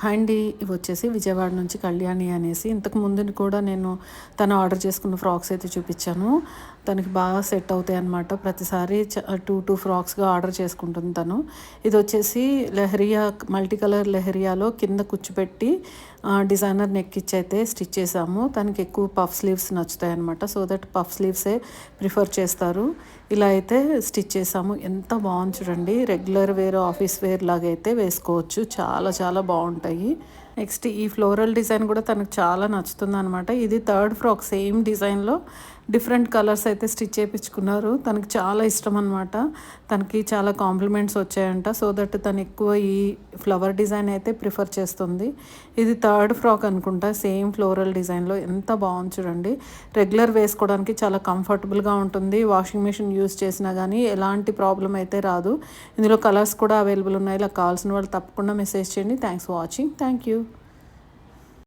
Hi అండి, ఇవి వచ్చేసి విజయవాడ నుంచి కళ్యాణి అనేసి ఇంతకు ముందు కూడా నేను తను ఆర్డర్ చేసుకున్న ఫ్రాక్స్ అయితే చూపించాను. తనకి బాగా సెట్ అవుతాయి అన్నమాట. ప్రతిసారి టూ ఫ్రాక్స్గా ఆర్డర్ చేసుకుంటుంది తను. ఇది వచ్చేసి లెహరియా, మల్టీ కలర్ లెహరియాలో కింద కూర్చోపెట్టి డిజైనర్ నెక్ ఇచ్చి అయితే స్టిచ్ చేసాము. తనకి ఎక్కువ పఫ్ స్లీవ్స్ నచ్చుతాయి అనమాట. సో దట్ పఫ్ స్లీవ్సే ప్రిఫర్ చేస్తారు. ఇలా అయితే స్టిచ్ చేసాము. ఎంత బాగుంది చూడండి. రెగ్యులర్ వేర్, ఆఫీస్ వేర్ లాగా అయితే వేసుకోవచ్చు. చాలా చాలా బాగుంటాయి. నెక్స్ట్ ఈ ఫ్లోరల్ డిజైన్ కూడా తనకు చాలా నచ్చుతుంది అనమాట. ఇది థర్డ్ ఫ్రాక్, సేమ్ డిజైన్లో డిఫరెంట్ కలర్స్ అయితే స్టిచ్ చేయించుకున్నారు. తనకి చాలా ఇష్టం అనమాట. తనకి చాలా కాంప్లిమెంట్స్ వచ్చాయంట. సో దట్ తను ఎక్కువ ఈ ఫ్లవర్ డిజైన్ అయితే ప్రిఫర్ చేస్తుంది. ఇది థర్డ్ ఫ్రాక్ అనుకుంటా, సేమ్ ఫ్లోరల్ డిజైన్లో. ఎంత బాగుంది చూడండి. రెగ్యులర్ వేసుకోవడానికి చాలా కంఫర్టబుల్గా ఉంటుంది. వాషింగ్ మిషన్ యూస్ చేసినా కానీ ఎలాంటి ప్రాబ్లం అయితే రాదు. ఇందులో కలర్స్ కూడా అవైలబుల్ ఉన్నాయి. ఇలా కావాల్సిన వాళ్ళు తప్పకుండా మెసేజ్ చేయండి. Thanks for watching. Thank you.